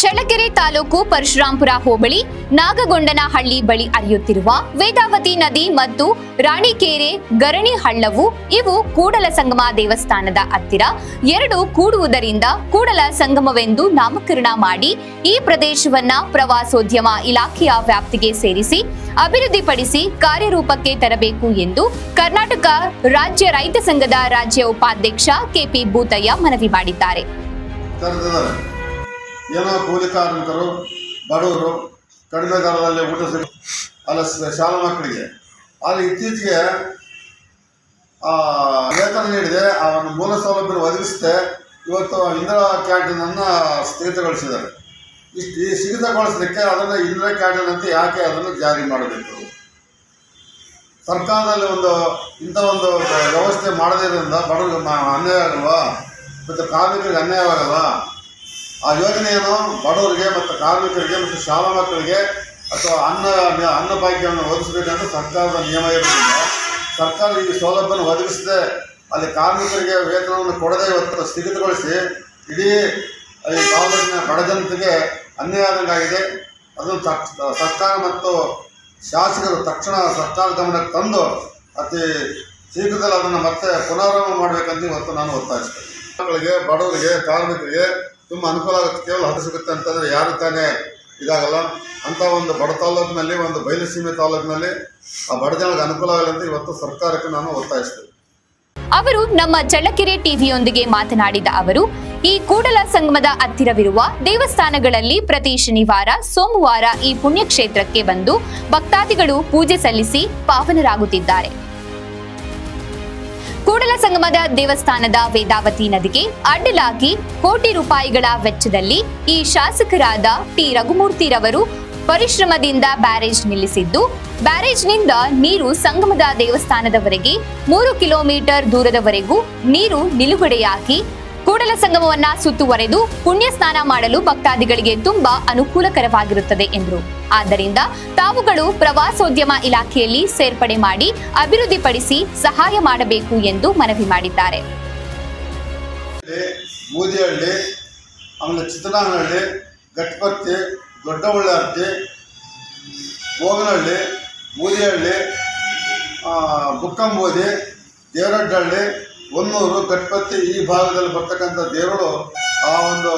ಚಳ್ಳಕೆರೆ ತಾಲೂಕು ಪರಶುರಾಂಪುರ ಹೋಬಳಿ ನಾಗಗೊಂಡನಹಳ್ಳಿ ಬಳಿ ಹರಿಯುತ್ತಿರುವ ವೇದಾವತಿ ನದಿ ಮತ್ತು ರಾಣಿಕೆರೆ ಗರಣಿ ಹಳ್ಳವು ಇವು ಕೂಡಲ ಸಂಗಮ ದೇವಸ್ಥಾನದ ಹತ್ತಿರ ಎರಡು ಕೂಡುವುದರಿಂದ ಕೂಡಲ ಸಂಗಮವೆಂದು ನಾಮಕರಣ ಮಾಡಿ ಈ ಪ್ರದೇಶವನ್ನ ಪ್ರವಾಸೋದ್ಯಮ ಇಲಾಖೆಯ ವ್ಯಾಪ್ತಿಗೆ ಸೇರಿಸಿ ಅಭಿವೃದ್ಧಿಪಡಿಸಿ ಕಾರ್ಯರೂಪಕ್ಕೆ ತರಬೇಕು ಎಂದು ಕರ್ನಾಟಕ ರಾಜ್ಯ ರೈತ ಸಂಘದ ರಾಜ್ಯ ಉಪಾಧ್ಯಕ್ಷ ಕೆಪಿ ಭೂತಯ್ಯ ಮನವಿ ಮಾಡಿದ್ದಾರೆ. ಏನೋ ಕೂಲಿ ಕಾರ್ಮಿಕರು ಬಡವರು ಕಡಿಮೆ ದರದಲ್ಲಿ ಊಟ ಅಲ್ಲ ಶಾಲಾ ಮಕ್ಕಳಿಗೆ ಅಲ್ಲಿ ಇತ್ತೀಚೆಗೆ ವೇತನ ನೀಡಿದೆ ಅವನ ಮೂಲ ಸೌಲಭ್ಯ ಒದಗಿಸಿದೆ. ಇವತ್ತು ಇಂದಿರಾ ಕ್ಯಾಂಟೀನನ್ನು ಸ್ಥಗಿತಗೊಳಿಸಿದ್ದಾರೆ. ಈ ಸ್ಥಗಿತಗೊಳಿಸಲಿಕ್ಕೆ ಅದನ್ನು ಇಂದಿರಾ ಕ್ಯಾಂಟೀನ್ ಅಂತ ಯಾಕೆ ಅದನ್ನು ಜಾರಿ ಮಾಡಬೇಕು? ಸರ್ಕಾರದಲ್ಲಿ ಇಂಥ ಒಂದು ವ್ಯವಸ್ಥೆ ಮಾಡದಿರೋದ್ರಿಂದ ಬಡವರಿಗೆ ಅನ್ಯಾಯ ಆಗಲ್ವಾ? ಮತ್ತು ಕಾರ್ಮಿಕರಿಗೆ ಅನ್ಯಾಯವಾಗಲ್ಲ? ಆ ಯೋಜನೆಯನ್ನು ಬಡವರಿಗೆ ಮತ್ತು ಕಾರ್ಮಿಕರಿಗೆ ಮತ್ತು ಶಾಲಾ ಮಕ್ಕಳಿಗೆ ಅಥವಾ ಅನ್ನ ಭಾಗ್ಯವನ್ನು ಒದಗಿಸಬೇಕಂತ ಸರ್ಕಾರದ ನಿಯಮ ಇರೋದ್ರಿಂದ ಸರ್ಕಾರ ಈ ಸೌಲಭ್ಯವನ್ನು ಒದಗಿಸದೆ ಅಲ್ಲಿ ಕಾರ್ಮಿಕರಿಗೆ ವೇತನವನ್ನು ಕೊಡದೆ ಇವತ್ತು ಸ್ಥಗಿತಗೊಳಿಸಿ ಇಡೀ ಈ ತಾಲೂಕಿನ ಬಡ ಜನತೆಗೆ ಅನ್ಯಾಯ ಆದಂಗಾಗಿದೆ. ಅದನ್ನು ಸರ್ಕಾರ ಮತ್ತು ಶಾಸಕರು ತಕ್ಷಣ ಸರ್ಕಾರ ಗಮನಕ್ಕೆ ತಂದು ಅತಿ ಶೀಘ್ರದಲ್ಲಿ ಅದನ್ನು ಮತ್ತೆ ಪುನರಾರಂಭ ಮಾಡಬೇಕಂತ ಇವತ್ತು ನಾನು ಒತ್ತಾಯಿಸ್ತೇನೆ. ಮಕ್ಕಳಿಗೆ, ಬಡವರಿಗೆ, ಕಾರ್ಮಿಕರಿಗೆ ತುಂಬ ಅನುಕೂಲ ಆಗುತ್ತೆ. ಕೇವಲ ಹತ್ತು ಸಿಗುತ್ತೆ ಅಂತಂದರೆ ಯಾರು ತಾನೇ ಇದಾಗಲ್ಲ. ಅಂಥ ಒಂದು ಬಡ ತಾಲೂಕಿನಲ್ಲಿ, ಒಂದು ಬಯಲುಸೀಮೆ ತಾಲೂಕಿನಲ್ಲಿ ಆ ಬಡ ಜನರಿಗೆ ಅನುಕೂಲ ಆಗಲ್ಲ ಅಂತ ಇವತ್ತು ಸರ್ಕಾರಕ್ಕೆ ನಾನು ಒತ್ತಾಯಿಸ್ತೇನೆ. ಅವರು ನಮ್ಮ ಚಳ್ಳಕೆರೆ ಟಿವಿಯೊಂದಿಗೆ ಮಾತನಾಡಿದ ಅವರು, ಈ ಕೂಡಲ ಸಂಗಮದ ಹತ್ತಿರವಿರುವ ದೇವಸ್ಥಾನಗಳಲ್ಲಿ ಪ್ರತಿ ಶನಿವಾರ, ಸೋಮವಾರ ಈ ಪುಣ್ಯಕ್ಷೇತ್ರಕ್ಕೆ ಬಂದು ಭಕ್ತಾದಿಗಳು ಪೂಜೆ ಸಲ್ಲಿಸಿ ಪಾವನರಾಗುತ್ತಿದ್ದಾರೆ. ಕೂಡಲ ಸಂಗಮದ ದೇವಸ್ಥಾನದ ವೇದಾವತಿ ನದಿಗೆ ಅಡ್ಡಲಾಗಿ ಕೋಟಿ ರೂಪಾಯಿಗಳ ವೆಚ್ಚದಲ್ಲಿ ಈ ಶಾಸಕರಾದ ಟಿ ರಘುಮೂರ್ತಿರವರು ಪರಿಶ್ರಮದಿಂದ ಬ್ಯಾರೇಜ್ ನಿಲ್ಲಿಸಿದ್ದು, ಬ್ಯಾರೇಜ್ನಿಂದ ನೀರು ಸಂಗಮದ ದೇವಸ್ಥಾನದವರೆಗೆ 3 ಕಿಲೋಮೀಟರ್ ದೂರದವರೆಗೂ ನೀರು ನಿಲುಗಡೆಯಾಗಿ ಕೂಡಲ ಸಂಗಮವನ್ನ ಸುತ್ತುವರೆದು ಪುಣ್ಯ ಸ್ನಾನ ಮಾಡಲು ಭಕ್ತಾದಿಗಳಿಗೆ ತುಂಬಾ ಅನುಕೂಲಕರವಾಗಿರುತ್ತದೆ ಎಂದರು. ಆದ್ದರಿಂದ ತಾವುಗಳು ಪ್ರವಾಸೋದ್ಯಮ ಇಲಾಖೆಯಲ್ಲಿ ಸೇರ್ಪಡೆ ಮಾಡಿ ಅಭಿವೃದ್ಧಿಪಡಿಸಿ ಸಹಾಯ ಮಾಡಬೇಕು ಎಂದು ಮನವಿ ಮಾಡಿದ್ದಾರೆ. ಬೂದಿಹಳ್ಳಿ, ಆಮೇಲೆ ಚಿತ್ತನಾಗನಹಳ್ಳಿ, ಗಟ್ಪತ್ತಿ, ದೊಡ್ಡಬಳ್ಳಾರ್ತಿ, ಬೋಗನಹಳ್ಳಿ, ಬೂದಿಹಳ್ಳಿ, ಬುಕ್ಕಂಬೋದಿ, ದೇವರಡ್ಡಹಳ್ಳಿ, ಹೊನ್ನೂರು, ಗಟ್ಪತ್ತಿ ಈ ಭಾಗದಲ್ಲಿ ಬರ್ತಕ್ಕಂಥ ದೇವರು ಆ ಒಂದು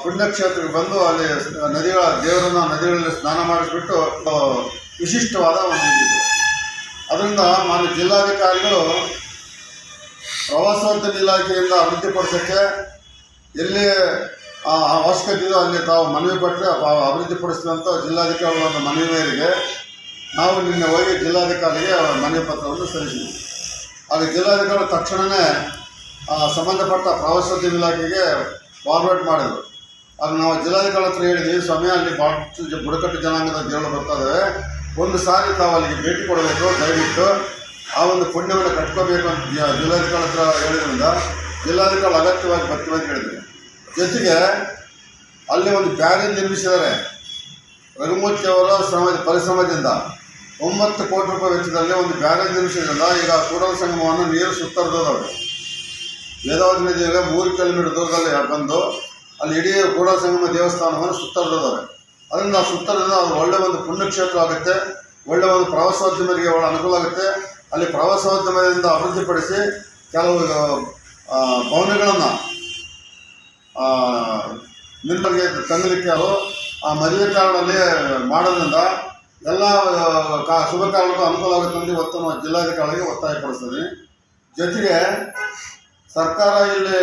ಪುಣ್ಯಕ್ಷೇತ್ರಕ್ಕೆ ಬಂದು ಅಲ್ಲಿ ನದಿಗಳಲ್ಲಿ ಸ್ನಾನ ಮಾಡಿಸ್ಬಿಟ್ಟು ವಿಶಿಷ್ಟವಾದ ಒಂದು ಇದೆ. ಅದರಿಂದ ಮಾನ್ಯ ಜಿಲ್ಲಾಧಿಕಾರಿಗಳು ಪ್ರವಾಸೋದ್ಯಮ ಇಲಾಖೆಯಿಂದ ಅಭಿವೃದ್ಧಿಪಡಿಸೋಕ್ಕೆ ಎಲ್ಲಿ ಅವಶ್ಯಕತೆ ಇದೆಯೋ ಅಲ್ಲಿ ತಾವು ಮನವಿ ಕೊಟ್ಟರೆ ಅಭಿವೃದ್ಧಿಪಡಿಸ್ತೀವಿ ಅಂತ ಜಿಲ್ಲಾಧಿಕಾರಿಗಳ ಒಂದು ಮನವಿ ಮೇರೆಗೆ ನಾವು ನಿನ್ನೆ ಹೋಗಿ ಜಿಲ್ಲಾಧಿಕಾರಿಗೆ ಮನವಿ ಪತ್ರವನ್ನು ಸಲ್ಲಿಸಿದ್ವಿ. ಆಗ ಜಿಲ್ಲಾಧಿಕಾರಿ ತಕ್ಷಣವೇ ಸಂಬಂಧಪಟ್ಟ ಪ್ರವಾಸೋದ್ಯಮ ಇಲಾಖೆಗೆ ಫಾರ್ವರ್ಡ್ ಮಾಡಿದರು. ಆಗ ನಾವು ಜಿಲ್ಲಾಧಿಕಾರಿ ಹತ್ರ ಹೇಳಿದ್ವಿ, ಸ್ವಾಮಿ ಅಲ್ಲಿ ಭಾಳಷ್ಟು ಬುಡಕಟ್ಟು ಜನಾಂಗದ ದೇವರು ಬರ್ತಾ ಇದ್ದಾವೆ, ಒಂದು ಸಾರಿ ತಾವು ಅಲ್ಲಿಗೆ ಭೇಟಿ ಕೊಡಬೇಕು, ದಯವಿಟ್ಟು ಆ ಒಂದು ಪುಣ್ಯವನ್ನು ಕಟ್ಕೋಬೇಕು ಅಂತ ಜಿಲ್ಲಾಧಿಕಾರಿ ಹತ್ರ ಹೇಳಿದ್ರಿಂದ ಜಿಲ್ಲಾಧಿಕಾರಿ ಅಗತ್ಯವಾಗಿ ಬರ್ತೀವಿ ಅಂತ ಹೇಳಿದ್ವಿ. ಜೊತೆಗೆ ಅಲ್ಲಿ ಒಂದು ಬ್ಯಾರೇಜ್ ನಿರ್ಮಿಸಿದ್ದಾರೆ. ರಘುಮೂರ್ತಿ ಅವರ ಪರಿಶ್ರಮದಿಂದ 9 ಕೋಟಿ ರೂಪಾಯಿ ವೆಚ್ಚದಲ್ಲಿ ಒಂದು ಬ್ಯಾರೇಜ್ ನಿರ್ಮಿಸಿದ್ರಿಂದ ಈಗ ಕೂಡಲ ಸಂಗಮವನ್ನು ನೀರು ಸುತ್ತರಿದವರು ವೇದಾವತಿ ನದಿಯಲ್ಲಿ 3 ಕಿಲೋಮೀಟರ್ ದೂರದಲ್ಲಿ ಬಂದು ಅಲ್ಲಿ ಇಡೀ ಕೂಡಲ ಸಂಗಮ ದೇವಸ್ಥಾನವನ್ನು ಸುತ್ತರಿದವರು. ಅದರಿಂದ ಸುತ್ತರಿಂದ ಅದು ಒಳ್ಳೆಯ ಒಂದು ಪುಣ್ಯಕ್ಷೇತ್ರ ಆಗುತ್ತೆ, ಒಳ್ಳೆಯ ಒಂದು ಪ್ರವಾಸೋದ್ಯಮರಿಗೆ ಒಳ್ಳೆ ಅನುಕೂಲ ಆಗುತ್ತೆ. ಅಲ್ಲಿ ಪ್ರವಾಸೋದ್ಯಮದಿಂದ ಅಭಿವೃದ್ಧಿಪಡಿಸಿ ಕೆಲವು ಭವನಗಳನ್ನು ನಿರ್ಮಲಿಗೆ ತಂಗಲಿಕ್ಕೆ ಅವರು ಆ ಮದುವೆ ಕಾರಣದಲ್ಲಿ ಮಾಡೋದ್ರಿಂದ ಎಲ್ಲ ಶುಭ ಕಾರಣಕ್ಕೂ ಅನುಕೂಲ ಆಗುತ್ತೆ ಅಂತ ಇವತ್ತು ನಾವು ಜಿಲ್ಲಾಧಿಕಾರಿಗೆ ಒತ್ತಾಯಪಡಿಸ್ತೀವಿ. ಜೊತೆಗೆ ಸರ್ಕಾರ ಇಲ್ಲಿ